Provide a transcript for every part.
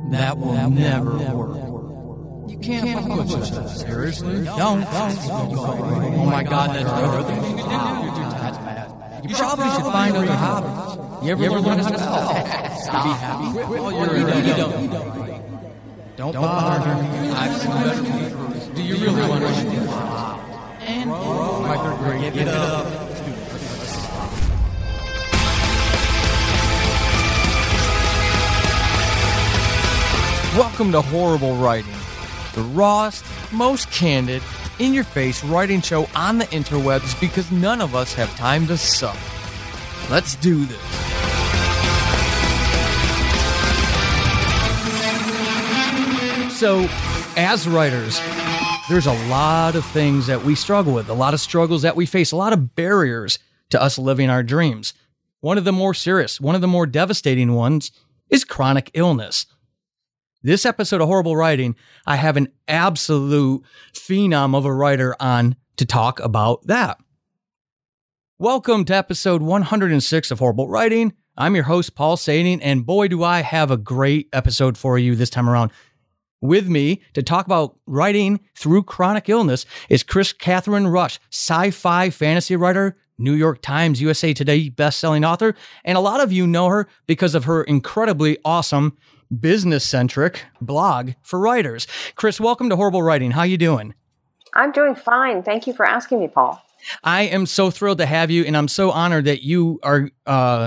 That will never work. You can't fuck with yourself. Seriously? Don't. Oh my God, that's that's bad. You probably should find other hobbies. You ever learn to stop? Be happy. Well, you don't. Don't bother me. I've seen better people. Do you really want to? And great. Give it up. Welcome to Horrible Writing, the rawest, most candid, in-your-face writing show on the interwebs because none of us have time to suck. Let's do this. So, as writers, there's a lot of things that we struggle with, a lot of struggles that we face, a lot of barriers to us living our dreams. One of the more serious, one of the more devastating ones is chronic illness. This episode of Horrible Writing, I have an absolute phenom of a writer on to talk about that. Welcome to episode 106 of Horrible Writing. I'm your host, Paul Sading, and boy, do I have a great episode for you this time around. With me to talk about writing through chronic illness is Kristine Kathryn Rusch, sci-fi fantasy writer, New York Times, USA Today best-selling author, and a lot of you know her because of her incredibly awesome business-centric blog for writers. Chris, welcome to Horrible Writing. How you doing? I'm doing fine. Thank you for asking me, Paul. I am so thrilled to have you, and I'm so honored that you are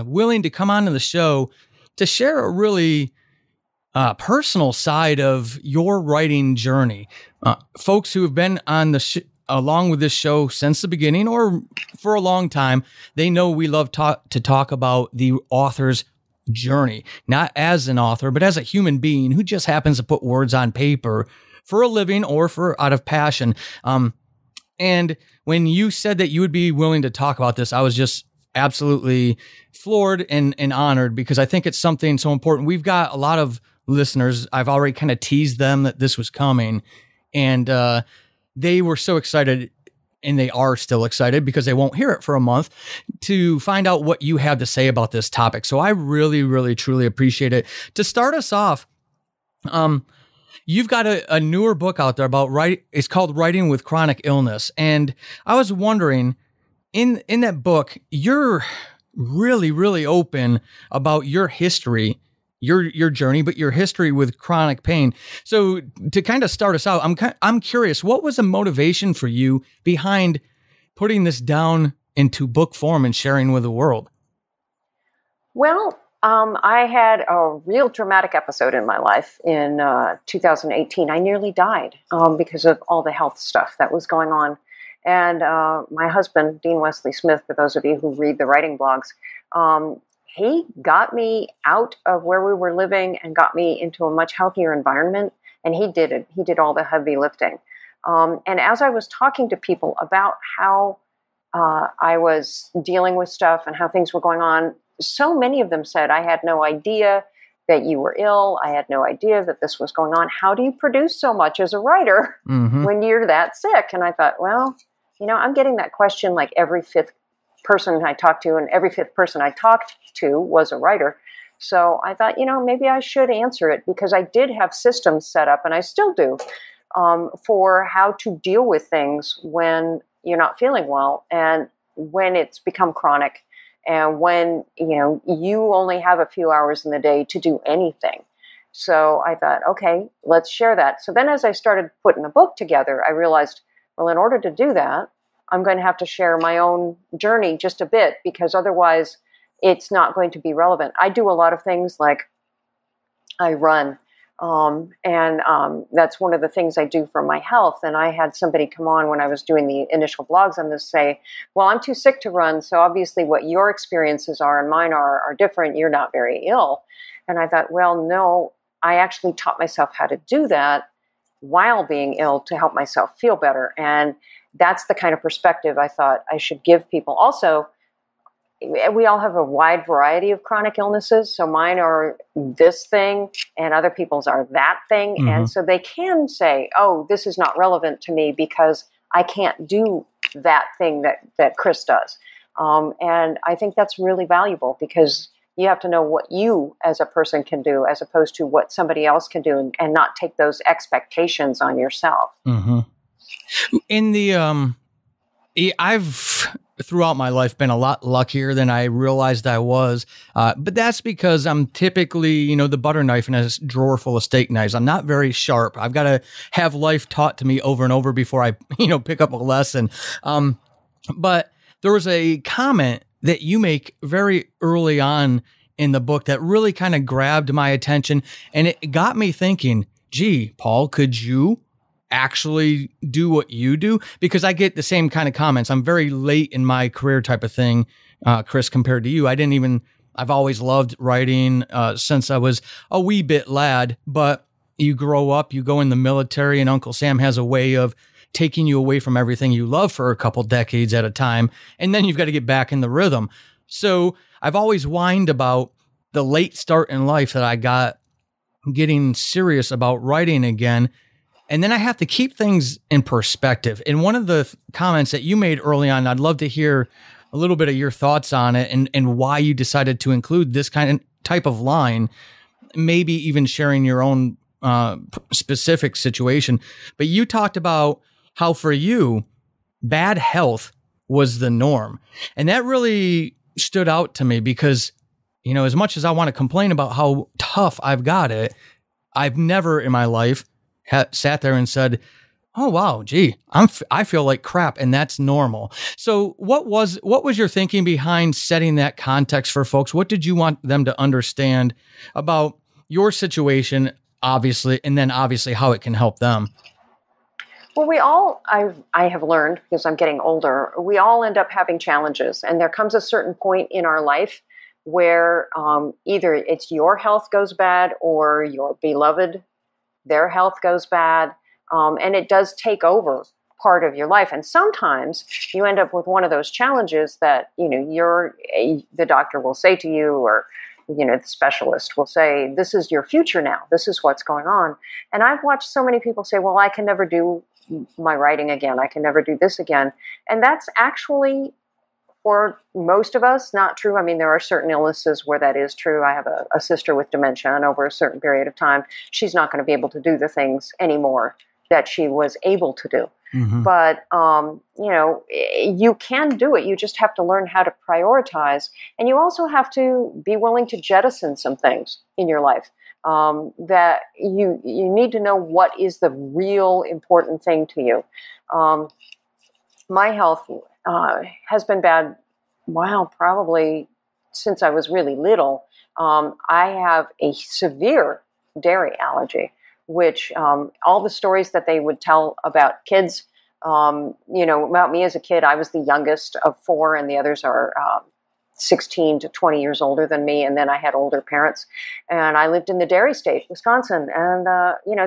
willing to come on to the show to share a really personal side of your writing journey. Folks who have been on the along with this show since the beginning or for a long time, they know we love to talk about the author's journey, not as an author, but as a human being who just happens to put words on paper for a living or for out of passion. And when you said that you would be willing to talk about this, I was just absolutely floored and honored because I think it's something so important. We've got a lot of listeners. I've already kind of teased them that this was coming, and they were so excited, and they are still excited because they won't hear it for a month to find out what you have to say about this topic. So I really, really, truly appreciate it. To start us off, you've got a newer book out there about it's called Writing with Chronic Illness. And I was wondering, in that book, you're really, really open about your history, your journey, but your history with chronic pain. So to kind of start us out, I'm curious, what was the motivation for you behind putting this down into book form and sharing with the world? Well, I had a real dramatic episode in my life in 2018. I nearly died because of all the health stuff that was going on. And my husband, Dean Wesley Smith, for those of you who read the writing blogs, he got me out of where we were living and got me into a much healthier environment. And he did it. He did all the heavy lifting. And as I was talking to people about how I was dealing with stuff and how things were going on, so many of them said, I had no idea that you were ill. I had no idea that this was going on. How do you produce so much as a writer when you're that sick? And I thought, well, I'm getting that question like every fifth person I talked to, and every fifth person I talked to was a writer. So I thought, maybe I should answer it because I did have systems set up, and I still do, for how to deal with things when you're not feeling well and when it's become chronic and when, you only have a few hours in the day to do anything. So I thought, okay, let's share that. So then as I started putting the book together, I realized, well, in order to do that, I'm going to have to share my own journey just a bit because otherwise it's not going to be relevant. I do a lot of things like I run, and that's one of the things I do for my health. And I had somebody come on when I was doing the initial blogs on this say, well, I'm too sick to run, so obviously what your experiences are and mine are different. You're not very ill. And I thought, well, no, I actually taught myself how to do that while being ill to help myself feel better. And that's the kind of perspective I thought I should give people. Also, we all have a wide variety of chronic illnesses. So mine are this thing and other people's are that thing. Mm-hmm. And so they can say, oh, this is not relevant to me because I can't do that thing that Chris does. And I think that's really valuable because You have to know what you as a person can do as opposed to what somebody else can do, and not take those expectations on yourself. Mm-hmm. In the, I've throughout my life been a lot luckier than I realized I was. But that's because I'm typically, the butter knife in a drawer full of steak knives. I'm not very sharp. I've got to have life taught to me over and over before I, pick up a lesson. But there was a comment that you make very early on in the book that really kind of grabbed my attention, and it got me thinking, gee, Paul, could you actually do what you do? Because I get the same kind of comments. I'm very late in my career type of thing, Chris, compared to you. I've always loved writing since I was a wee bit lad, but you grow up, you go in the military, and Uncle Sam has a way of taking you away from everything you love for a couple decades at a time. And then you've got to get back in the rhythm. So I've always whined about the late start in life that I got getting serious about writing again. And then I have to keep things in perspective. And one of the comments that you made early on, I'd love to hear a little bit of your thoughts on it and why you decided to include this type of line, maybe even sharing your own specific situation. But you talked about how for you, bad health was the norm. And that really stood out to me because, as much as I want to complain about how tough I've got it, I've never in my life sat there and said, oh, wow, gee, I feel like crap, and that's normal. So what was your thinking behind setting that context for folks? What did you want them to understand about your situation, obviously, and then obviously how it can help them? Well, I have learned, because I'm getting older, we all end up having challenges. And there comes a certain point in our life where either it's your health goes bad or your beloved, their health goes bad. And it does take over part of your life. And sometimes you end up with one of those challenges that, the doctor will say to you, or the specialist will say, this is your future now. This is what's going on. And I've watched so many people say, well, I can never do my writing again. I can never do this again. And that's actually, for most of us, not true. I mean, there are certain illnesses where that is true. I have a sister with dementia, and over a certain period of time, she's not going to be able to do the things anymore that she was able to do. Mm-hmm. But, you can do it. You just have to learn how to prioritize. And you also have to be willing to jettison some things in your life. That you need to know what is the real important thing to you. My health has been bad, probably since I was really little. I have a severe dairy allergy, which all the stories that they would tell about kids, about me as a kid, I was the youngest of four, and the others are 16 to 20 years older than me. And then I had older parents, and I lived in the dairy state, Wisconsin. And,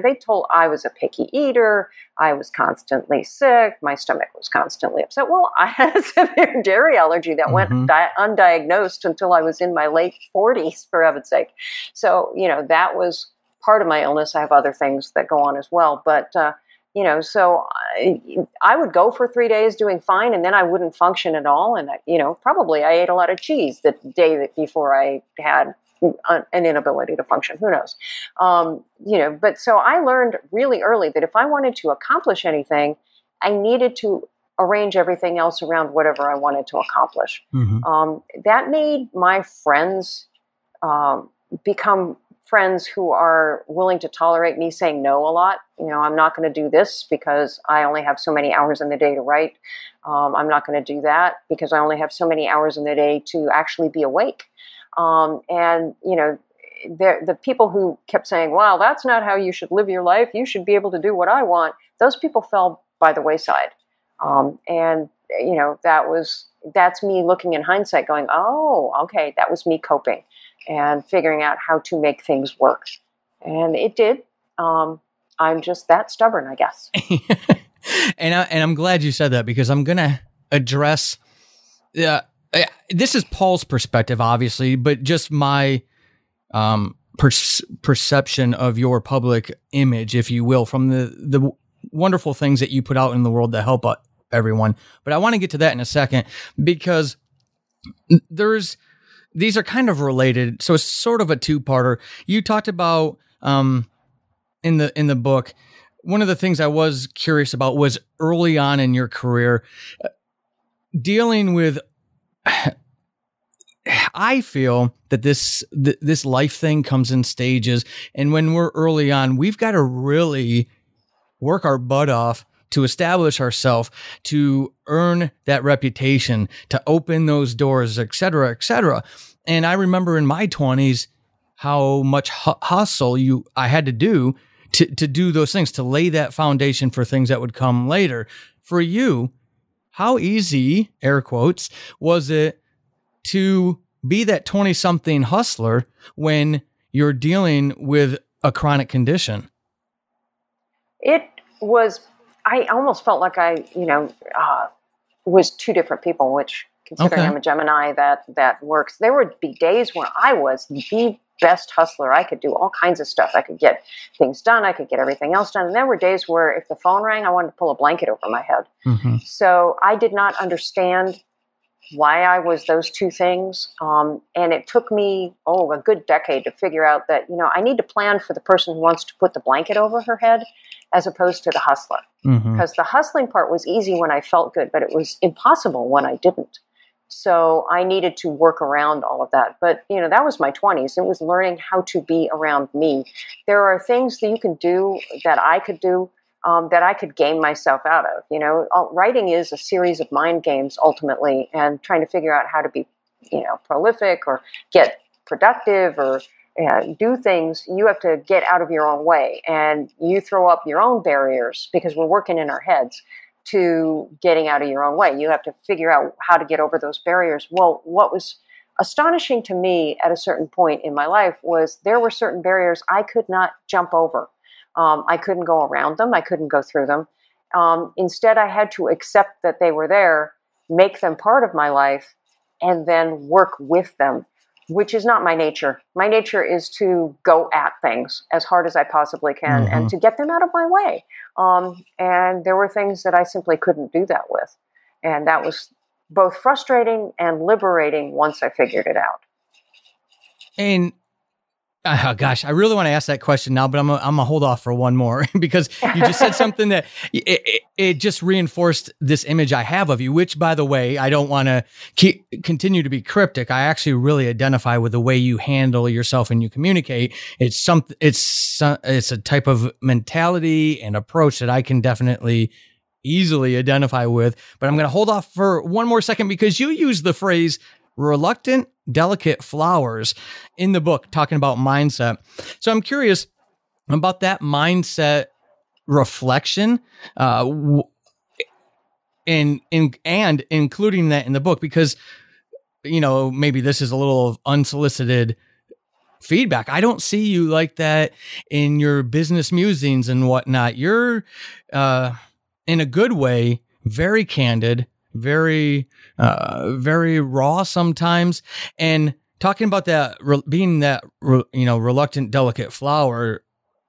they told I was a picky eater. I was constantly sick. My stomach was constantly upset. Well, I had a severe dairy allergy that went undiagnosed until I was in my late 40s, for heaven's sake. So, that was part of my illness. I have other things that go on as well. But, so I would go for 3 days doing fine, and then I wouldn't function at all. And, probably I ate a lot of cheese the day before I had an inability to function. Who knows? But so I learned really early that if I wanted to accomplish anything, I needed to arrange everything else around whatever I wanted to accomplish. Mm-hmm. That made my friends become friends who are willing to tolerate me saying no a lot. I'm not going to do this because I only have so many hours in the day to write. I'm not going to do that because I only have so many hours in the day to actually be awake. The people who kept saying, well, that's not how you should live your life. You should be able to do what I want. Those people fell by the wayside. That's me looking in hindsight going, oh, okay, that was me coping and figuring out how to make things work. And it did. I'm just that stubborn, I guess. And I'm glad you said that, because I'm going to address, this is Paul's perspective, obviously, but just my perception of your public image, if you will, from the wonderful things that you put out in the world that help everyone. But I want to get to that in a second, because there's these are kind of related. So it's sort of a two-parter. You talked about in the book, one of the things I was curious about was early on in your career, dealing with. I feel that this life thing comes in stages, and when we're early on, we've got to really work our butt off to establish ourselves, to earn that reputation, to open those doors, et cetera, et cetera. And I remember in my 20s how much hustle I had to do to do those things, to lay that foundation for things that would come later. For you, how easy, air quotes, was it to be that 20-something hustler when you're dealing with a chronic condition? It was, I almost felt like I, was two different people, which considering I'm a Gemini, that works. There would be days when I was the best hustler. I could do all kinds of stuff. I could get things done. I could get everything else done. And there were days where if the phone rang, I wanted to pull a blanket over my head. Mm-hmm. So I did not understand why I was those two things. And it took me, a good decade to figure out that, I need to plan for the person who wants to put the blanket over her head as opposed to the hustler. Because the hustling part was easy when I felt good, but it was impossible when I didn't. So I needed to work around all of that. But, that was my 20s. It was learning how to be around me. There are things that you can do that I could do that I could game myself out of. Writing is a series of mind games ultimately, and trying to figure out how to be, prolific or get productive or do things. You have to get out of your own way, and you throw up your own barriers because we're working in our heads to getting out of your own way. You have to figure out how to get over those barriers. Well, what was astonishing to me at a certain point in my life was there were certain barriers I could not jump over. I couldn't go around them. I couldn't go through them. Instead, I had to accept that they were there, make them part of my life, and then work with them, which is not my nature. My nature is to go at things as hard as I possibly can and to get them out of my way. And there were things that I simply couldn't do that with. And that was both frustrating and liberating once I figured it out. And oh gosh, I really want to ask that question now, but I'm gonna hold off for one more because you just said something that it just reinforced this image I have of you, which, by the way, I don't want to continue to be cryptic. I actually really identify with the way you handle yourself and you communicate. It's a type of mentality and approach that I can definitely easily identify with. But I'm going to hold off for one more second because you use the phrase reluctant, delicate flowers in the book, talking about mindset. So I'm curious about that mindset reflection, and including that in the book, because, maybe this is a little unsolicited feedback. I don't see you like that in your business musings and whatnot. You're, in a good way, very candid, very raw sometimes, and talking about that, being that, reluctant, delicate flower,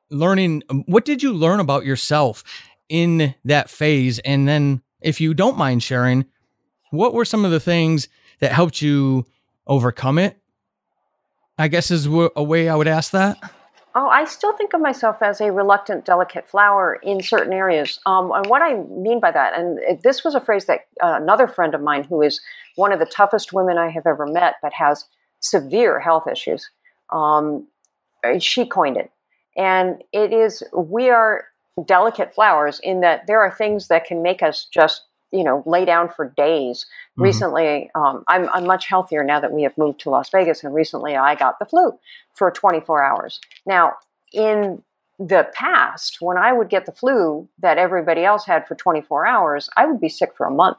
learning, what did you learn about yourself in that phase? And then if you don't mind sharing, what were some of the things that helped you overcome it? I guess is a way I would ask that. Oh, I still think of myself as a reluctant, delicate flower in certain areas. And what I mean by that, and this was a phrase that another friend of mine, who is one of the toughest women I have ever met, but has severe health issues, she coined it. And it is, we are delicate flowers in that there are things that can make us just, lay down for days. Recently, I'm much healthier now that we have moved to Las Vegas, and recently I got the flu for 24 hours. Now, in the past, when I would get the flu that everybody else had for 24 hours, I would be sick for a month.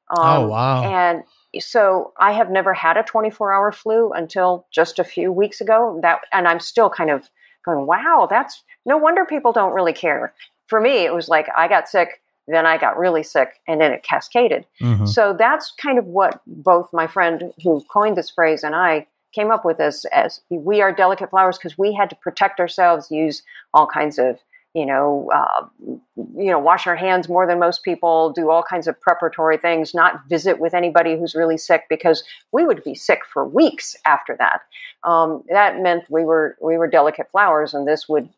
Oh, wow. And so I have never had a 24-hour flu until just a few weeks ago. And I'm still kind of going, wow, that's no wonder people don't really care. For me, it was like I got sick, then I got really sick, and then it cascaded. So that's kind of what both my friend who coined this phrase and I came up with as we are delicate flowers, because we had to protect ourselves, use all kinds of wash our hands more than most people, do all kinds of preparatory things, not visit with anybody who's really sick, because we would be sick for weeks after that. That meant we were delicate flowers, and this would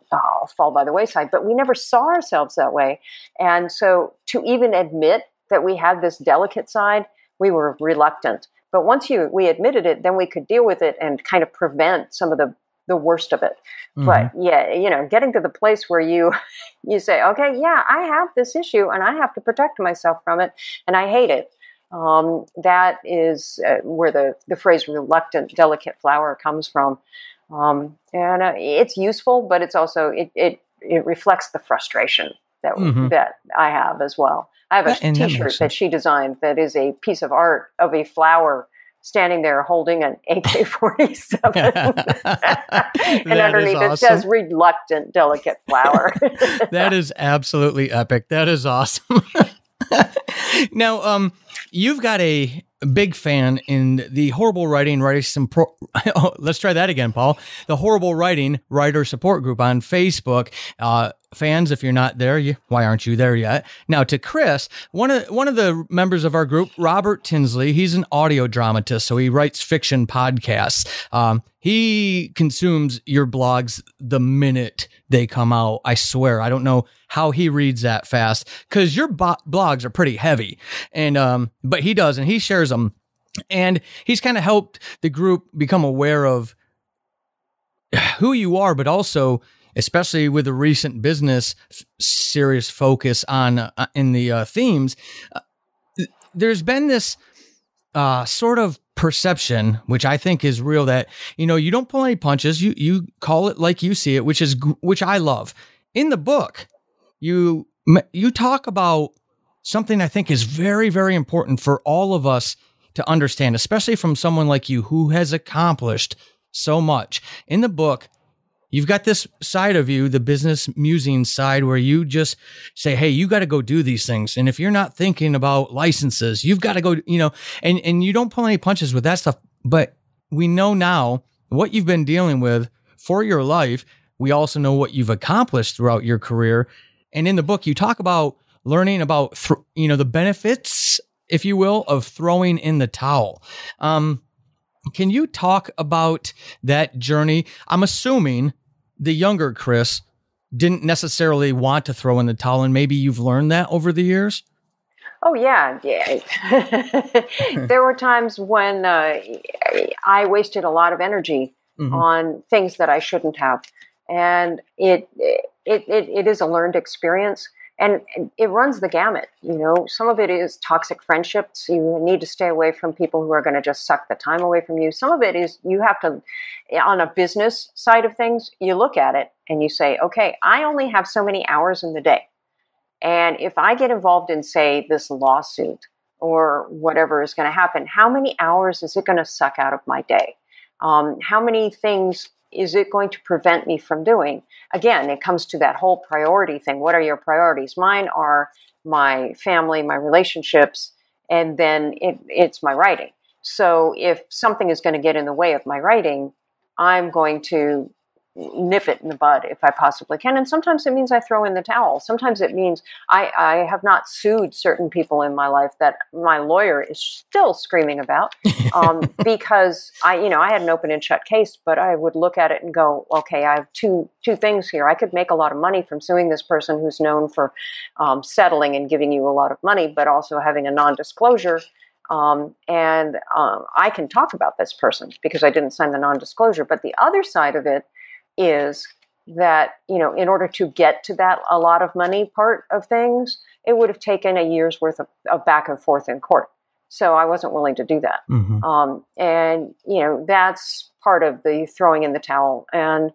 fall by the wayside. But we never saw ourselves that way, and so to even admit that we had this delicate side, we were reluctant. But once we admitted it, then we could deal with it and kind of prevent some of the worst of it. Mm-hmm. But yeah, getting to the place where you say, okay, yeah, I have this issue and I have to protect myself from it and I hate it. That is where the phrase reluctant, delicate flower comes from. And it's useful, but it's also, it reflects the frustration that I have as well. I have a t-shirt that she designed that is a piece of art of a flower standing there holding an AK-47. And underneath it says reluctant, delicate flower. That is absolutely epic. That is awesome. Now, you've got a big fan in the Horrible Writing let's try that again, Paul. The Horrible Writing Writer Support Group on Facebook. Fans, if you're not there, why aren't you there yet? Now, to Chris, one of the members of our group, Robert Tinsley, he's an audio dramatist, so he writes fiction podcasts. He consumes your blogs the minute they come out. I swear, I don't know how he reads that fast, because your blogs are pretty heavy, and but he does, and he shares them, and he's kind of helped the group become aware of who you are, but also, especially with the recent business serious focus on in the themes, there's been this sort of perception, which I think is real, that you don't pull any punches. You call it like you see it, which I love. In the book, you talk about something I think is very, very important for all of us to understand, especially from someone like you who has accomplished so much. In the book, you've got this side of you, the business musing side, where you just say, hey, you got to go do these things. And if you're not thinking about licenses, you've got to go, and you don't pull any punches with that stuff. But we know now what you've been dealing with for your life. We also know what you've accomplished throughout your career. And in the book, you talk about learning about, the benefits, if you will, of throwing in the towel. Can you talk about that journey? I'm assuming the younger Chris didn't necessarily want to throw in the towel, and maybe you've learned that over the years? Oh, yeah. There were times when I wasted a lot of energy on things that I shouldn't have. And it is a learned experience. And it runs the gamut. Some of it is toxic friendships. You need to stay away from people who are going to just suck the time away from you. Some of it is you have to, on a business side of things, you look at it and you say, okay, I only have so many hours in the day. And if I get involved in, say, this lawsuit or whatever is going to happen, how many hours is it going to suck out of my day? How many things is it going to prevent me from doing? Again, it comes to that whole priority thing. What are your priorities? Mine are my family, my relationships, and then it's my writing. So if something is going to get in the way of my writing, I'm going to nip it in the bud if I possibly can. And sometimes it means I throw in the towel. Sometimes it means I have not sued certain people in my life that my lawyer is still screaming about because I had an open and shut case, but I would look at it and go, okay, I have two things here. I could make a lot of money from suing this person who's known for settling and giving you a lot of money, but also having a non-disclosure. And I can talk about this person because I didn't sign the non-disclosure. But the other side of it is that, in order to get to that a lot of money part of things, it would have taken a year's worth of back and forth in court. So I wasn't willing to do that. And that's part of the throwing in the towel. And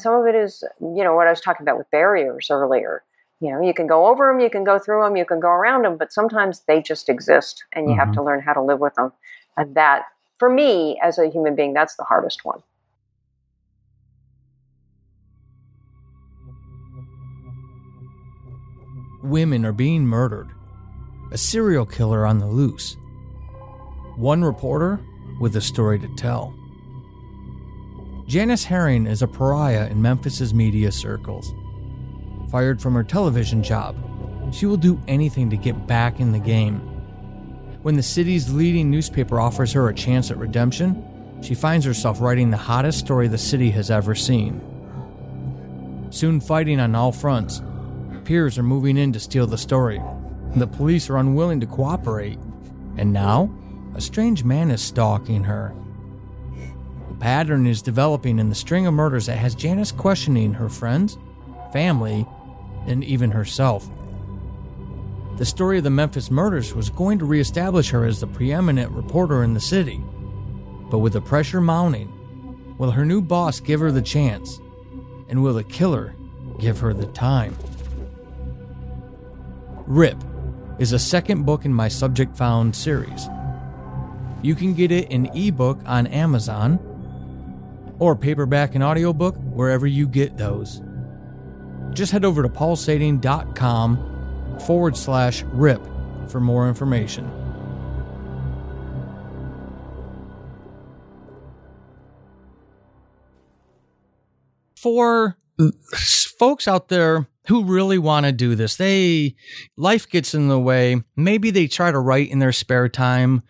some of it is, what I was talking about with barriers earlier. You can go over them, you can go through them, you can go around them, but sometimes they just exist and you have to learn how to live with them. And that, for me, as a human being, that's the hardest one. Women are being murdered. A serial killer on the loose. One reporter with a story to tell. Janice Herring is a pariah in Memphis's media circles. fired from her television job. She will do anything to get back in the game. When the city's leading newspaper offers her a chance at redemption, she finds herself writing the hottest story the city has ever seen. Soon fighting on all fronts, peers are moving in to steal the story. The police are unwilling to cooperate, and now a strange man is stalking her. A pattern is developing in the string of murders that has Janice questioning her friends, family, and even herself. The story of the Memphis murders was going to reestablish her as the preeminent reporter in the city. But with the pressure mounting, will her new boss give her the chance? And will the killer give her the time? Rip is a second book in my Subject Found series. You can get it in ebook on Amazon or paperback and audiobook wherever you get those. Just head over to paulsading.com/rip for more information. For folks out there who really want to do this, life gets in the way. Maybe they try to write in their spare time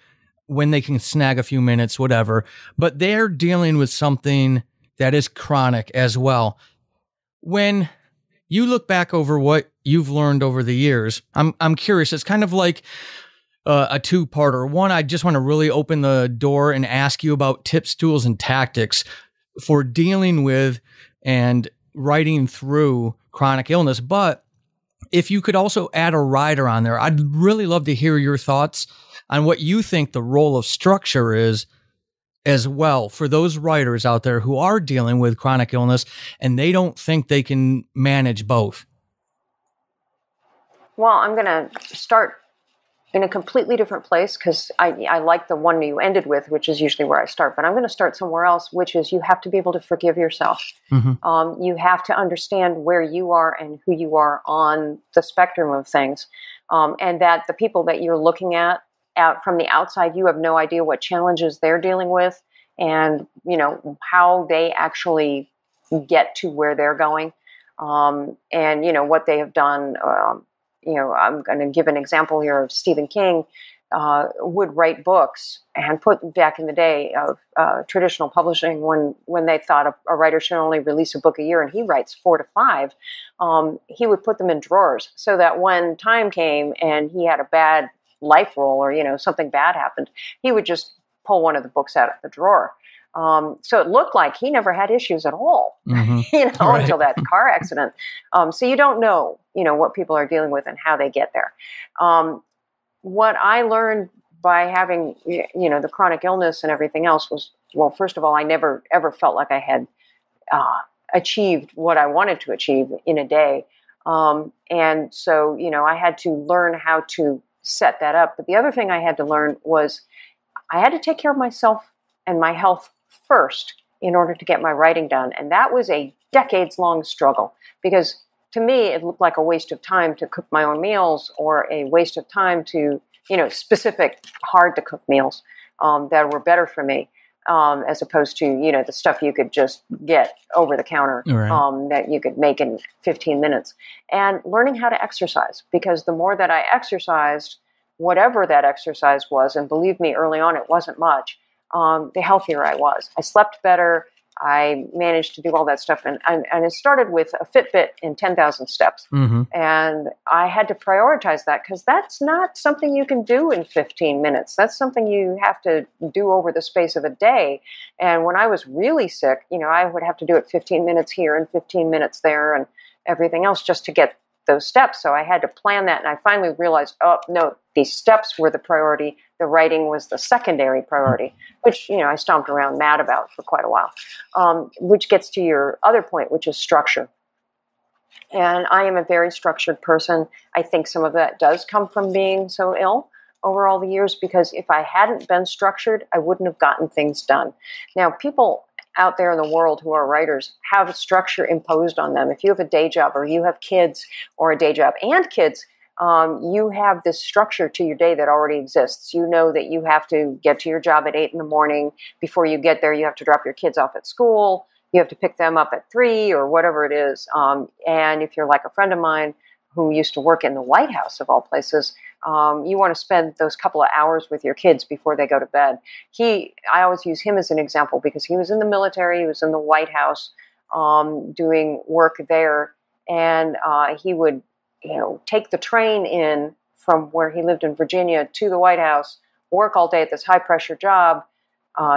when they can snag a few minutes, whatever, but they're dealing with something that is chronic as well. When you look back over what you've learned over the years, I'm curious. It's kind of like a two-parter. One, I just want to really open the door and ask you about tips, tools, and tactics for dealing with and writing through chronic illness. But if you could also add a rider on there, I'd really love to hear your thoughts on what you think the role of structure is as well for those writers out there who are dealing with chronic illness and they don't think they can manage both. Well, I'm going to start in a completely different place because I like the one you ended with, which is usually where I start. But I'm going to start somewhere else, which is you have to be able to forgive yourself. Mm-hmm. You have to understand where you are and who you are on the spectrum of things. And that the people that you're looking at out from the outside, you have no idea what challenges they're dealing with and, how they actually get to where they're going. And, what they have done. I'm going to give an example here of Stephen King would write books and put back in the day of traditional publishing when they thought a writer should only release a book a year and he writes 4 to 5, he would put them in drawers so that when time came and he had a bad life roll or, something bad happened, he would just pull one of the books out of the drawer. So it looked like he never had issues at all, mm-hmm. Right. Until that car accident. So you don't know, what people are dealing with and how they get there. What I learned by having, the chronic illness and everything else was, well, first of all, I never ever felt like I had achieved what I wanted to achieve in a day. And so, I had to learn how to set that up. But the other thing I had to learn was I had to take care of myself and my health first in order to get my writing done. And that was a decades-long struggle because to me, it looked like a waste of time to cook my own meals or a waste of time to, specific hard-to-cook meals that were better for me as opposed to, the stuff you could just get over the counter right. That you could make in 15 minutes. And learning how to exercise because the more that I exercised, whatever that exercise was, and believe me, early on it wasn't much, the healthier I was. I slept better. I managed to do all that stuff. And it started with a Fitbit and 10,000 steps. Mm-hmm. And I had to prioritize that because that's not something you can do in 15 minutes. That's something you have to do over the space of a day. And when I was really sick, I would have to do it 15 minutes here and 15 minutes there and everything else just to get those steps. So I had to plan that. And I finally realized, oh, no, these steps were the priority. The writing was the secondary priority, which, I stomped around mad about for quite a while, which gets to your other point, which is structure. And I am a very structured person. I think some of that does come from being so ill over all the years, because if I hadn't been structured, I wouldn't have gotten things done. Now, people out there in the world who are writers have a structure imposed on them. If you have a day job or you have kids or a day job and kids, you have this structure to your day that already exists. You know that you have to get to your job at 8 a.m. Before you get there, you have to drop your kids off at school. you have to pick them up at 3 or whatever it is. And if you're like a friend of mine who used to work in the White House of all places, you want to spend those couple of hours with your kids before they go to bed. I always use him as an example because he was in the military, he was in the White House doing work there, and he would, take the train in from where he lived in Virginia to the White House, work all day at this high pressure job,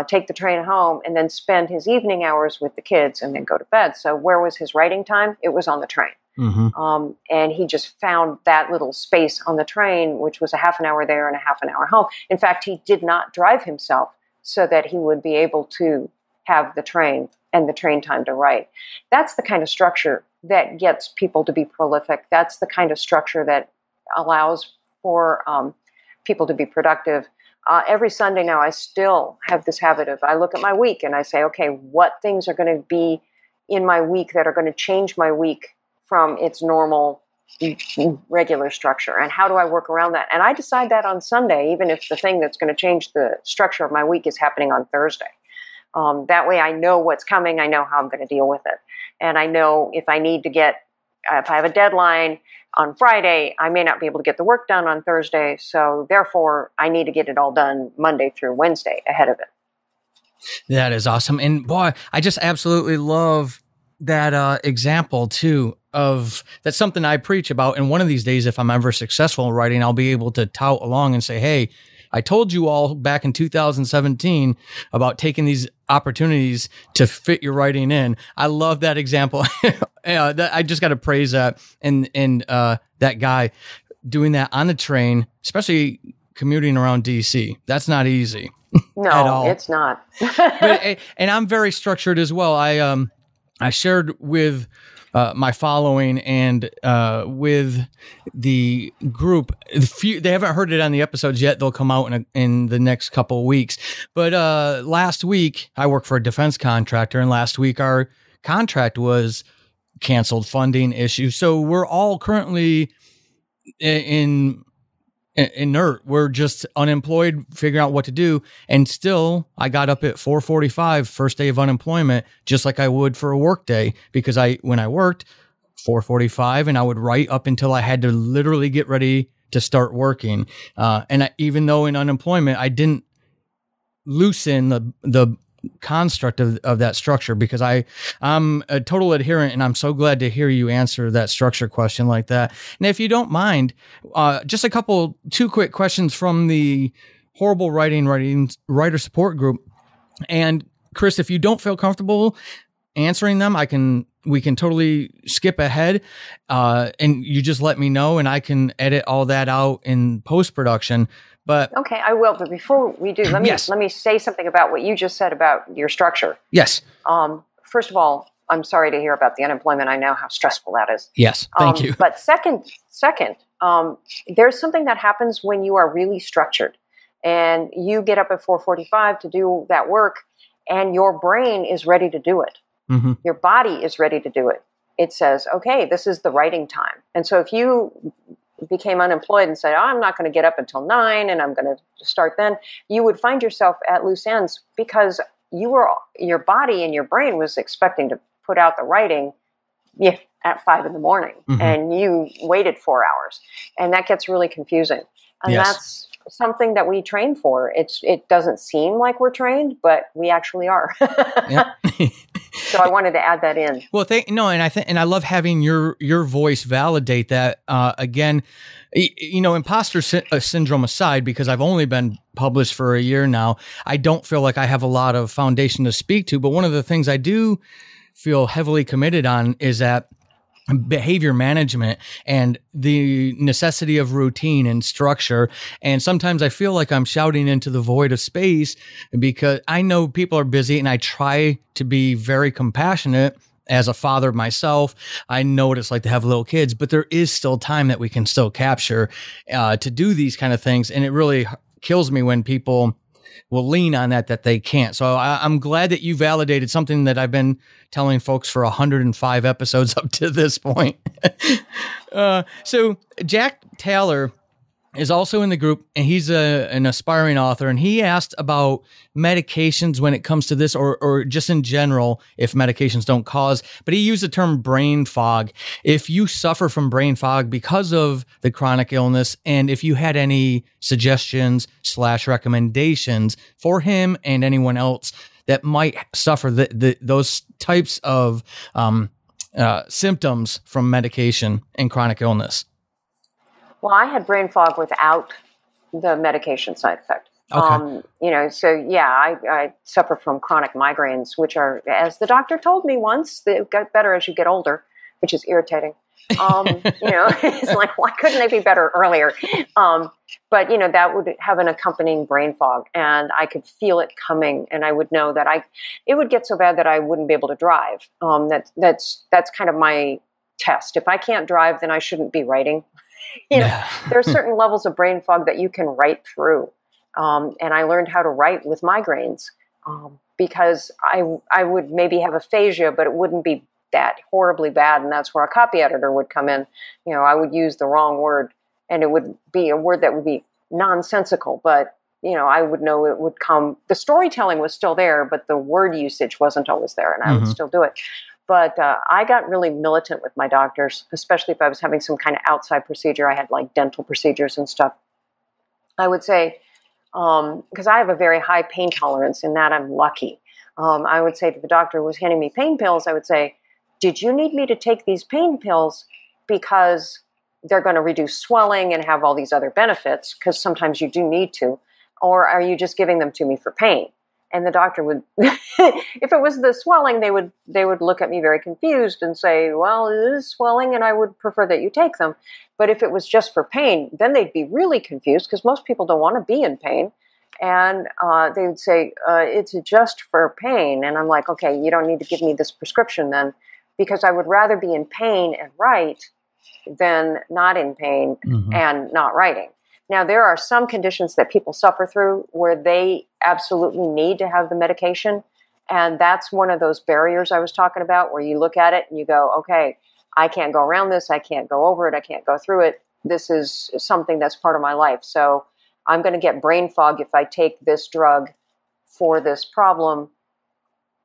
take the train home, and then spend his evening hours with the kids and then go to bed. So where was his writing time? It was on the train. Mm-hmm. And he just found that little space on the train, which was a half an hour there and a half an hour home. In fact, he did not drive himself so that he would be able to have the train and the train time to write. That's the kind of structure that gets people to be prolific. That's the kind of structure that allows for people to be productive. Every Sunday now, I still have this habit of, I look at my week and I say, okay, what things are going to be in my week that are going to change my week from its normal, regular structure, and how do I work around that? And I decide that on Sunday, even if the thing that's going to change the structure of my week is happening on Thursday. That way I know what's coming, I know how I'm going to deal with it. And I know if I have a deadline on Friday, I may not be able to get the work done on Thursday, so therefore I need to get it all done Monday through Wednesday ahead of it. That is awesome. And boy, I just absolutely love that example too of that's something I preach about. And one of these days, if I'm ever successful in writing, I'll be able to tout along and say, hey, I told you all back in 2017 about taking these opportunities to fit your writing in. I love that example. I just got to praise that. And that guy doing that on the train, especially commuting around DC. That's not easy. No, it's not. And I'm very structured as well. I shared with my following and with the group. They haven't heard it on the episodes yet. They'll come out in the next couple of weeks. But last week, I work for a defense contractor, and last week our contract was canceled, funding issue. So we're all currently inert. We're just unemployed, figuring out what to do. And still, I got up at 4:45, first day of unemployment, just like I would for a work day, because when I worked 4:45, and I would write up until I had to literally get ready to start working. Even though in unemployment, I didn't loosen the construct of that structure, because I'm a total adherent, and I'm so glad to hear you answer that structure question like that. And if you don't mind, just two quick questions from the Horrible Writing Writer Support Group. And Chris, if you don't feel comfortable answering them, we can totally skip ahead, and you just let me know, and I can edit all that out in post-production. But okay, I will. But before we do, let me say something about what you just said about your structure. Yes. First of all, I'm sorry to hear about the unemployment. I know how stressful that is. Yes, thank you. But second, there's something that happens when you are really structured, and you get up at 4:45 to do that work, and your brain is ready to do it. Mm-hmm. Your body is ready to do it. It says, okay, this is the writing time. And so if you became unemployed and said, I'm not going to get up until 9 and I'm going to start then, you would find yourself at loose ends, because your body and your brain was expecting to put out the writing at 5 a.m. Mm-hmm. and you waited 4 hours, and that gets really confusing. And that's something that we train for. It doesn't seem like we're trained, but we actually are. So I wanted to add that in. Well, and I love having your voice validate that. Again, imposter syndrome aside, because I've only been published for a year now, I don't feel like I have a lot of foundation to speak to. But one of the things I do feel heavily committed on is that behavior management and the necessity of routine and structure. And sometimes I feel like I'm shouting into the void of space, because I know people are busy, and I try to be very compassionate as a father myself. I know what it's like to have little kids, but there is still time that we can still capture to do these kind of things. And it really kills me when people will lean on that they can't. So I'm glad that you validated something that I've been telling folks for 105 episodes up to this point. So Jack Taylor is also in the group, and he's an aspiring author, and he asked about medications when it comes to this, or just in general, if medications don't cause, but he used the term brain fog. If you suffer from brain fog because of the chronic illness, and if you had any suggestions / recommendations for him and anyone else that might suffer those types of symptoms from medication and chronic illness. Well, I had brain fog without the medication side effect. Okay. I suffer from chronic migraines, which are, as the doctor told me once, they get better as you get older, which is irritating. It's like, why couldn't they be better earlier? But that would have an accompanying brain fog, and I could feel it coming, and I would know that it would get so bad that I wouldn't be able to drive. That's kind of my test. If I can't drive, then I shouldn't be writing. There are certain levels of brain fog that you can write through. And I learned how to write with migraines because I would maybe have aphasia, but it wouldn't be that horribly bad. And that's where a copy editor would come in. I would use the wrong word, and it would be a word that would be nonsensical, but I would know it would come. The storytelling was still there, but the word usage wasn't always there, and I would still do it. But I got really militant with my doctors, especially if I was having some kind of outside procedure. I had like dental procedures and stuff. I would say, because I have a very high pain tolerance, in that I'm lucky. I would say to the doctor who was handing me pain pills, I would say, did you need me to take these pain pills because they're going to reduce swelling and have all these other benefits? Because sometimes you do need to. Or are you just giving them to me for pain? And the doctor would, if it was the swelling, they would look at me very confused and say, well, it is swelling and I would prefer that you take them. But if it was just for pain, then they'd be really confused because most people don't want to be in pain. And they would say, it's just for pain. And I'm like, okay, you don't need to give me this prescription then, because I would rather be in pain and write than not in pain and not writing. Now, there are some conditions that people suffer through where they absolutely need to have the medication. And that's one of those barriers I was talking about, where you look at it and you go, okay, I can't go around this. I can't go over it. I can't go through it. This is something that's part of my life. So I'm going to get brain fog if I take this drug for this problem.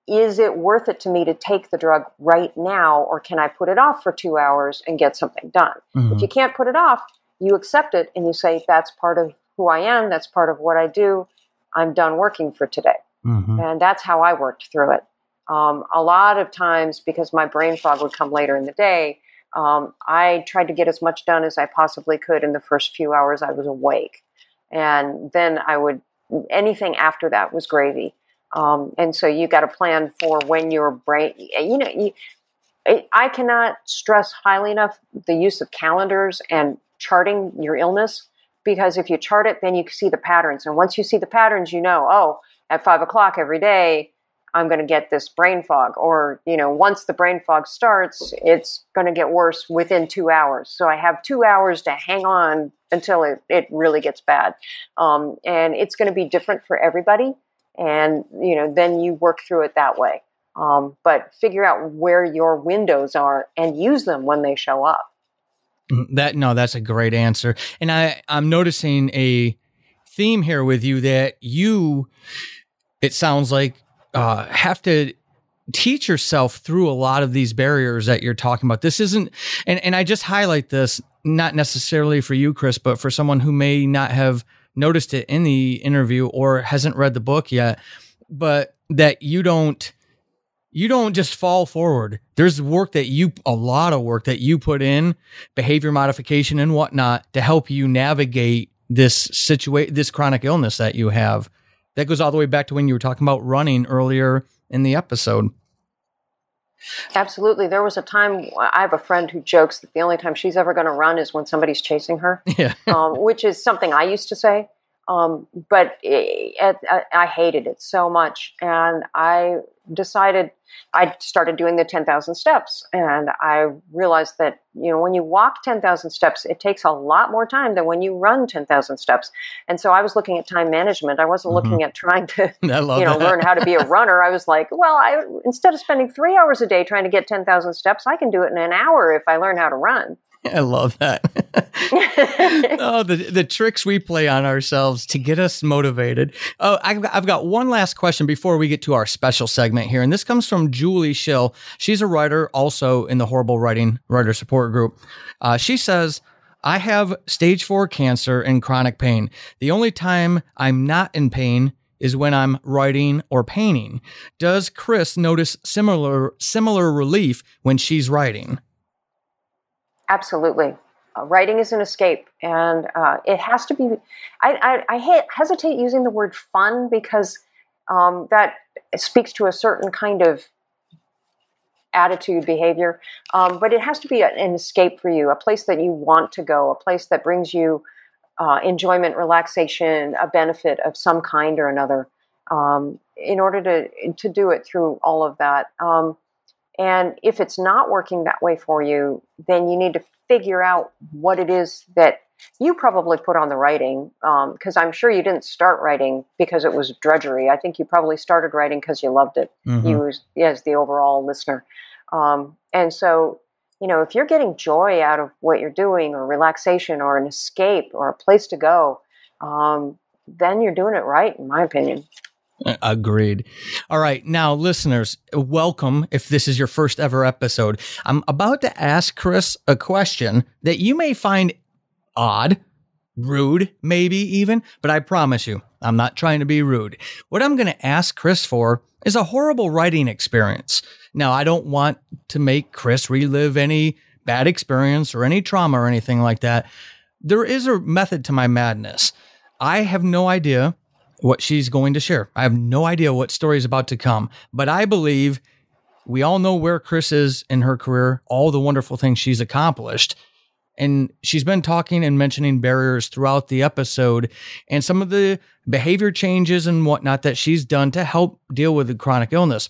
Is it worth it to me to take the drug right now, or can I put it off for 2 hours and get something done? If you can't put it off, you accept it and you say, that's part of who I am. That's part of what I do. I'm done working for today. And that's how I worked through it. A lot of times, because my brain fog would come later in the day, I tried to get as much done as I possibly could in the first few hours I was awake. And then anything after that was gravy. And so you got to plan for when your brain, I cannot stress highly enough the use of calendars and charting your illness, because if you chart it, then you see the patterns. And once you see the patterns, at 5 o'clock every day, I'm going to get this brain fog. Or, once the brain fog starts, it's going to get worse within 2 hours. So I have 2 hours to hang on until it really gets bad. And it's going to be different for everybody. And, then you work through it that way. But figure out where your windows are and use them when they show up. That's a great answer. And I'm noticing a theme here with you that it sounds like, have to teach yourself through a lot of these barriers that you're talking about. This isn't, and I just highlight this, not necessarily for you, Chris, but for someone who may not have noticed it in the interview or hasn't read the book yet, but that you don't just fall forward. There's a lot of work that you put in, behavior modification and whatnot, to help you navigate this chronic illness that you have. That goes all the way back to when you were talking about running earlier in the episode. Absolutely. There was a time, I have a friend who jokes that the only time she's ever going to run is when somebody's chasing her, which is something I used to say. But I hated it so much. And I decided, I started doing the 10,000 steps. And I realized that, when you walk 10,000 steps, it takes a lot more time than when you run 10,000 steps. And so I was looking at time management. I wasn't looking at trying to, learn how to be a runner. I was like, well, instead of spending 3 hours a day trying to get 10,000 steps, I can do it in an hour if I learn how to run. I love that. Oh, the tricks we play on ourselves to get us motivated. Oh, I've got one last question before we get to our special segment here. And this comes from Julie Schill. She's a writer also in the Horrible Writing Writer Support Group. She says, I have stage 4 cancer and chronic pain. The only time I'm not in pain is when I'm writing or painting. Does Chris notice similar relief when she's writing? Absolutely. Writing is an escape, and it has to be. I hesitate using the word fun because that speaks to a certain kind of attitude, behavior, but it has to be an escape for you, a place that you want to go, a place that brings you enjoyment, relaxation, a benefit of some kind or another, in order to do it through all of that. And if it's not working that way for you, then you need to figure out what it is that you probably put on the writing, because I'm sure you didn't start writing because it was drudgery. I think you probably started writing because you loved it, you as the overall listener. And so, if you're getting joy out of what you're doing, or relaxation, or an escape, or a place to go, then you're doing it right, in my opinion. Agreed. All right. Now, listeners, welcome. If this is your first ever episode, I'm about to ask Chris a question that you may find odd, rude, maybe even, but I promise you, I'm not trying to be rude. What I'm going to ask Chris for is a horrible writing experience. Now, I don't want to make Chris relive any bad experience or any trauma or anything like that. There is a method to my madness. I have no idea what she's going to share. I have no idea what story is about to come, but I believe we all know where Chris is in her career, all the wonderful things she's accomplished. And she's been talking and mentioning barriers throughout the episode and some of the behavior changes and whatnot that she's done to help deal with the chronic illness.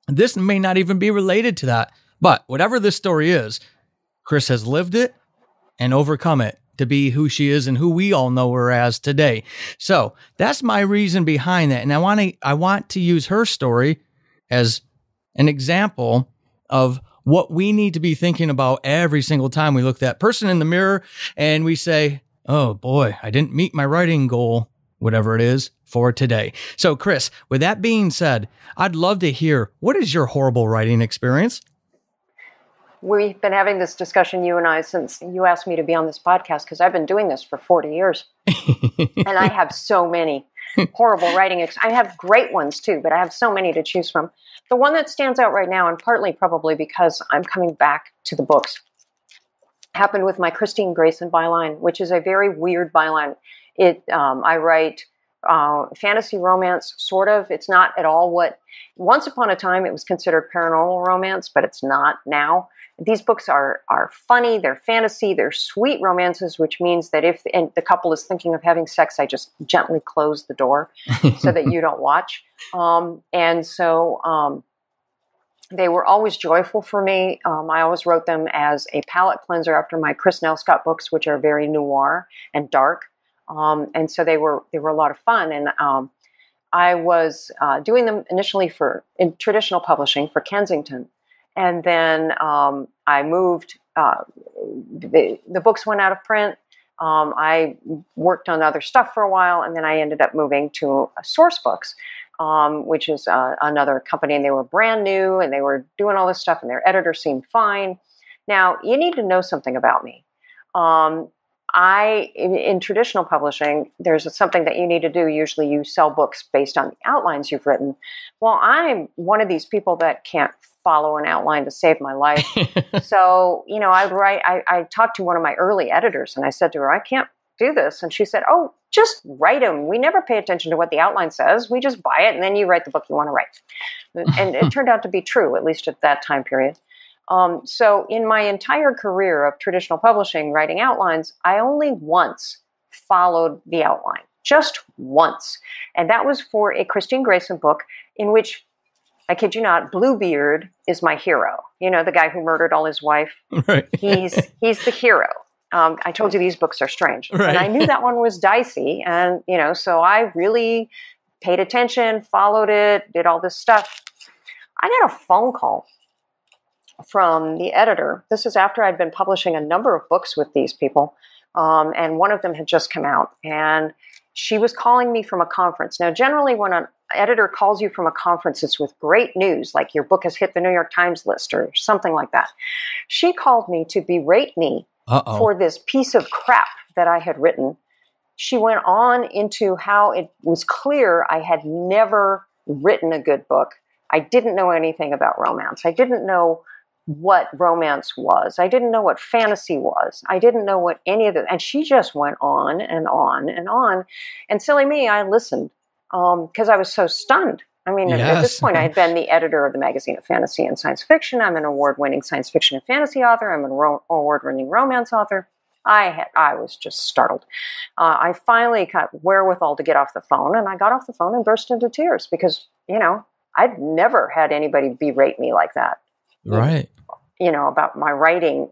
This may not even be related to that, but whatever this story is, Chris has lived it and overcome it to be who she is and who we all know her as today. So that's my reason behind that. And I want to use her story as an example of what we need to be thinking about every single time we look that person in the mirror and we say, oh boy, I didn't meet my writing goal, whatever it is, for today. So Chris, with that being said, I'd love to hear, what is your horrible writing experience? We've been having this discussion, you and I, since you asked me to be on this podcast, because I've been doing this for 40 years. And I have so many horrible writing. I have great ones too, but I have so many to choose from. The one that stands out right now, and partly probably because I'm coming back to the books, happened with my Kristine Kathryn byline, which is a very weird byline. I write fantasy romance, sort of. It's not at all what, once upon a time, it was considered paranormal romance, but it's not now. These books are funny, they're fantasy, they're sweet romances, which means that if the couple is thinking of having sex, I just gently close the door so that you don't watch. And so they were always joyful for me. I always wrote them as a palate cleanser after my Chris Nelscott books, which are very noir and dark. And so they were a lot of fun. And I was doing them initially in traditional publishing for Kensington. And then I moved, the books went out of print. I worked on other stuff for a while, and then I ended up moving to Source Books, which is another company, and they were brand new, and they were doing all this stuff, and their editor seemed fine. Now, you need to know something about me. In traditional publishing, there's something that you need to do. Usually you sell books based on the outlines you've written. Well, I'm one of these people that can't follow an outline to save my life. So, I talked to one of my early editors and I said to her, I can't do this. And she said, oh, just write them. We never pay attention to what the outline says. We just buy it and then you write the book you want to write. And it turned out to be true, at least at that time period. So in my entire career of traditional publishing, writing outlines, I only once followed the outline, just once. And that was for a Kristine Kathryn book in which, I kid you not, Bluebeard is my hero. The guy who murdered all his wife. Right. He's the hero. I told you these books are strange. Right. And I knew that one was dicey. And, so I really paid attention, followed it, did all this stuff. I got a phone call from the editor. This is after I'd been publishing a number of books with these people, and one of them had just come out, and she was calling me from a conference. Now, generally, when an editor calls you from a conference, it's with great news, like your book has hit the New York Times list or something like that. She called me to berate me for this piece of crap that I had written. She went on into how it was clear I had never written a good book. I didn't know anything about romance. I didn't know what romance was. I didn't know what fantasy was. I didn't know what any of it. And she just went on and on and on. And silly me, I listened because I was so stunned. I mean, at this point, I had been the editor of the magazine of fantasy and science fiction. I'm an award-winning science fiction and fantasy author. I'm an award-winning romance author. I was just startled. I finally got wherewithal to get off the phone, and I got off the phone and burst into tears because, I'd never had anybody berate me like that. Right. About my writing.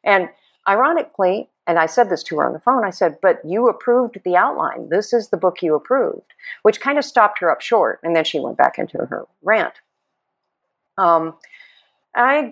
And ironically, and I said this to her on the phone, I said, but you approved the outline. This is the book you approved, which kind of stopped her up short. And then she went back into her rant. I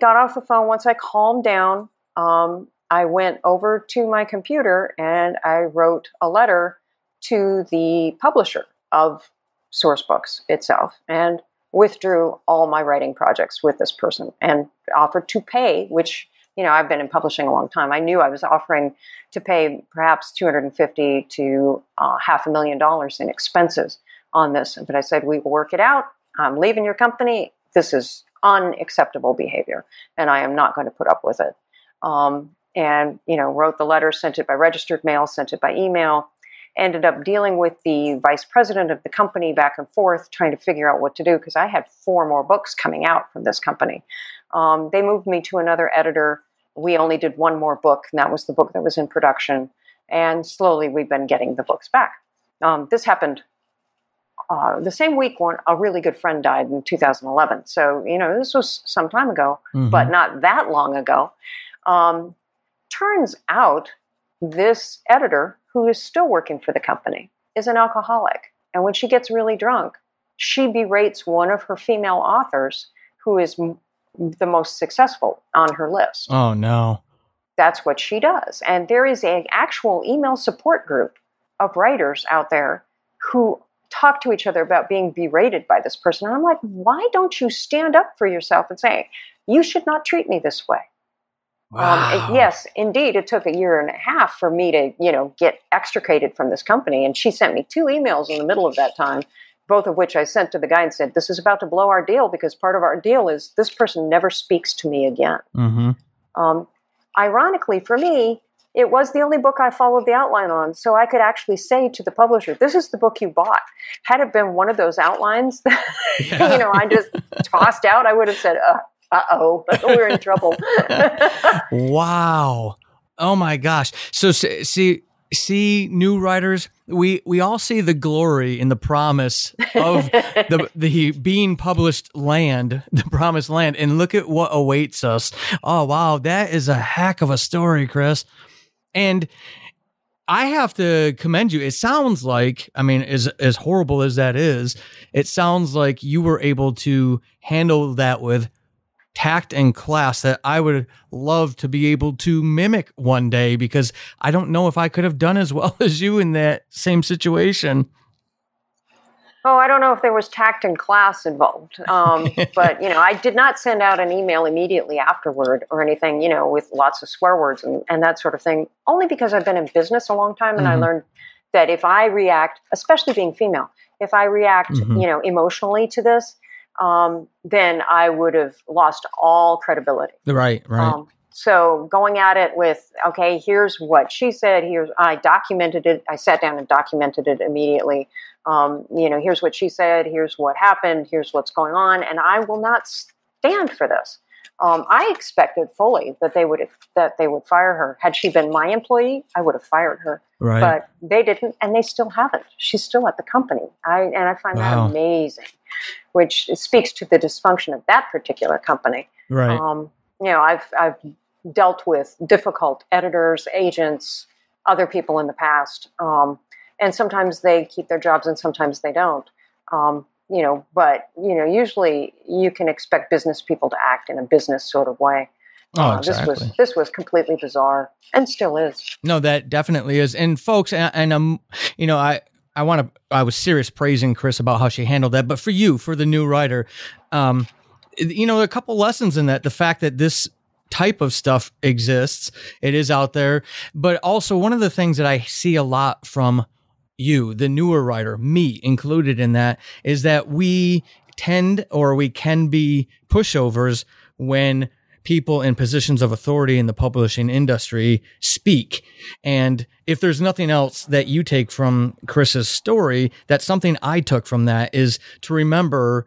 got off the phone. Once I calmed down, I went over to my computer and I wrote a letter to the publisher of Source Books itself and withdrew all my writing projects with this person and offered to pay, which, I've been in publishing a long time. I knew I was offering to pay perhaps $250,000 to $500,000 in expenses on this. But I said, we will work it out. I'm leaving your company. This is unacceptable behavior, and I am not going to put up with it. And wrote the letter, sent it by registered mail, sent it by email, ended up dealing with the vice president of the company back and forth, trying to figure out what to do, because I had 4 more books coming out from this company. They moved me to another editor. We only did 1 more book, and that was the book that was in production. And slowly we've been getting the books back. This happened the same week when a really good friend died in 2011. So, this was some time ago, but not that long ago. Turns out this editor, who is still working for the company, is an alcoholic. And when she gets really drunk, she berates one of her female authors who is the most successful on her list. Oh, no. That's what she does. And there is an actual email support group of writers out there who talk to each other about being berated by this person. And I'm like, why don't you stand up for yourself and say, you should not treat me this way? Wow. Yes, indeed, it took 1.5 years for me to, get extricated from this company. And she sent me 2 emails in the middle of that time, both of which I sent to the guy and said, this is about to blow our deal because part of our deal is this person never speaks to me again. Ironically, for me, it was the only book I followed the outline on, so I could actually say to the publisher, this is the book you bought. Had it been one of those outlines that, I just tossed out, I would have said, uh-oh, we're in trouble. Wow. Oh my gosh. So see, new writers, we all see the glory in the promise of the being published land, the promised land, and look at what awaits us. Oh, wow. That is a heck of a story, Chris. And I have to commend you. It sounds like, as horrible as that is, it sounds like you were able to handle that with tact and class that I would love to be able to mimic one day, because I don't know if I could have done as well as you in that same situation. Oh, I don't know if there was tact and class involved. But, I did not send out an email immediately afterward or anything, with lots of swear words and that sort of thing, only because I've been in business a long time. And I learned that if I react, especially being female, if I react, emotionally to this, then I would have lost all credibility. Right. So going at it with, okay, here's what she said. I documented it. I sat down and documented it immediately. Here's what she said. Here's what happened. Here's what's going on. And I will not stand for this. I expected fully that they would fire her. Had she been my employee, I would have fired her. Right. But they didn't, and they still haven't. She's still at the company. I find that amazing, which speaks to the dysfunction of that particular company. Right. I've dealt with difficult editors, agents, other people in the past, and sometimes they keep their jobs and sometimes they don't. But usually you can expect business people to act in a business sort of way. Oh, exactly. This was completely bizarre and still is. No, that definitely is. And folks, I was serious praising Chris about how she handled that. But for you, for the new writer, a couple lessons in that, the fact that this type of stuff exists, it is out there. But also one of the things that I see a lot from you, the newer writer, me included in that, is that we can be pushovers when people in positions of authority in the publishing industry speak. And if there's nothing else that you take from Chris's story, that's something I took from that, is to remember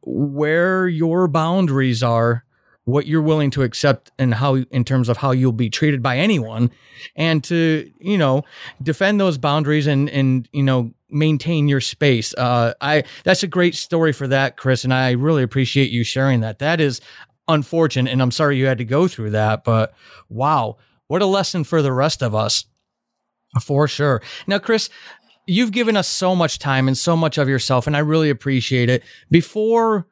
where your boundaries are, what you're willing to accept, and how, in terms of how you'll be treated by anyone, and to, defend those boundaries and maintain your space. That's a great story for that, Chris. And I really appreciate you sharing that. That is unfortunate, and I'm sorry you had to go through that, but wow, what a lesson for the rest of us, for sure. Now, Chris, you've given us so much time and so much of yourself, and I really appreciate it. Before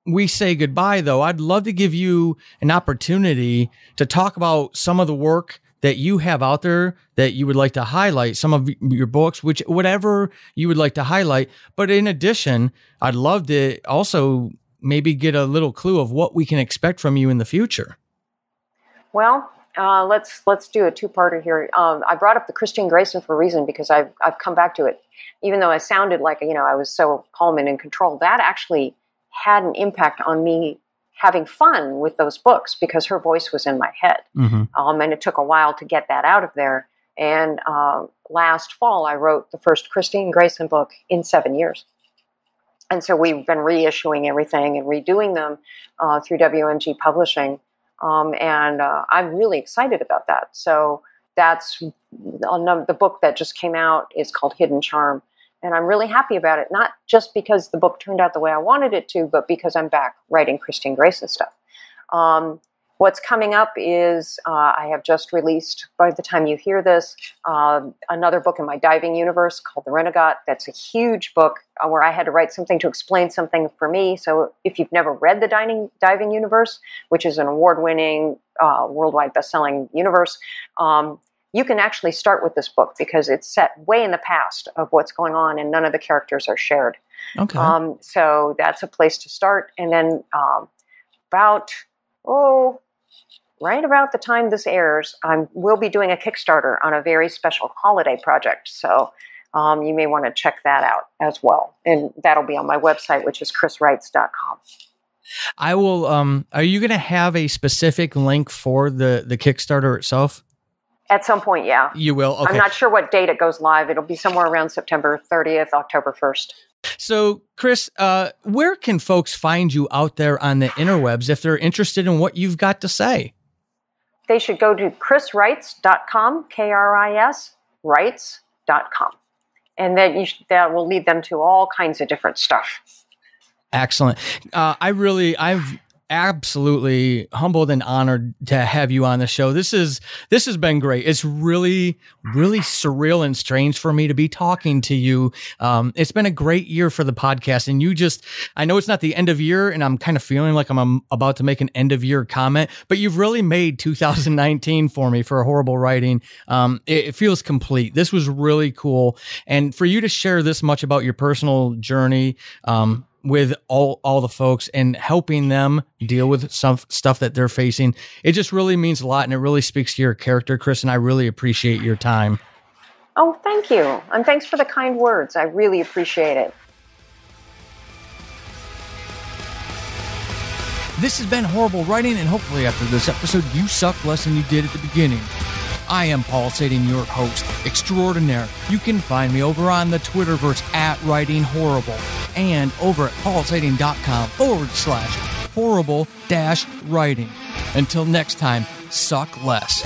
we say goodbye, though, I'd love to give you an opportunity to talk about some of the work that you have out there that you would like to highlight, some of your books, whatever you would like to highlight. But in addition, I'd love to also maybe get a little clue of what we can expect from you in the future. Well, let's do a two-parter here. I brought up the Kristine Grayson for a reason, because I've come back to it. Even though I sounded like, I was so calm and in control, that actually had an impact on me having fun with those books, because her voice was in my head. Mm-hmm. And it took a while to get that out of there. And last fall, I wrote the first Kristine Grayson book in 7 years. And so we've been reissuing everything and redoing them through WMG Publishing. And I'm really excited about that. So that's the book that just came out is called Hidden Charm. And I'm really happy about it, not just because the book turned out the way I wanted it to, but because I'm back writing Kristine Grayson stuff. What's coming up is I have just released, by the time you hear this, another book in my diving universe called The Renegade. That's a huge book where I had to write something to explain something for me. So if you've never read the diving universe, which is an award-winning, worldwide best-selling universe, you can actually start with this book, because it's set way in the past of what's going on, and none of the characters are shared. Okay. So that's a place to start. And then right about the time this airs, we'll be doing a Kickstarter on a very special holiday project. So you may want to check that out as well. And that'll be on my website, which is chriswrites.com. I will. Are you going to have a specific link for the Kickstarter itself? At some point, yeah. You will? Okay. I'm not sure what date it goes live. It'll be somewhere around September 30th, October 1st. So, Chris, where can folks find you out there on the interwebs if they're interested in what you've got to say? They should go to chriswrites.com, K-R-I-S, writes.com. And then that will lead them to all kinds of different stuff. Excellent. I've absolutely humbled and honored to have you on the show. This has been great. It's really, really surreal and strange for me to be talking to you. It's been a great year for the podcast, and I know it's not the end of year, and I'm kind of feeling like I'm about to make an end of year comment, but you've really made 2019 for me for Horrible Writing. It feels complete. This was really cool. And for you to share this much about your personal journey, with all the folks and helping them deal with some stuff that they're facing, it just really means a lot, and it really speaks to your character, Chris, and I really appreciate your time. Oh, thank you. And thanks for the kind words. I really appreciate it. This has been Horrible Writing, and hopefully after this episode, you suck less than you did at the beginning. I am Paul Sading, your host extraordinaire. You can find me over on the Twitterverse @WritingHorrible and over at paulsading.com/horrible-writing. Until next time, suck less.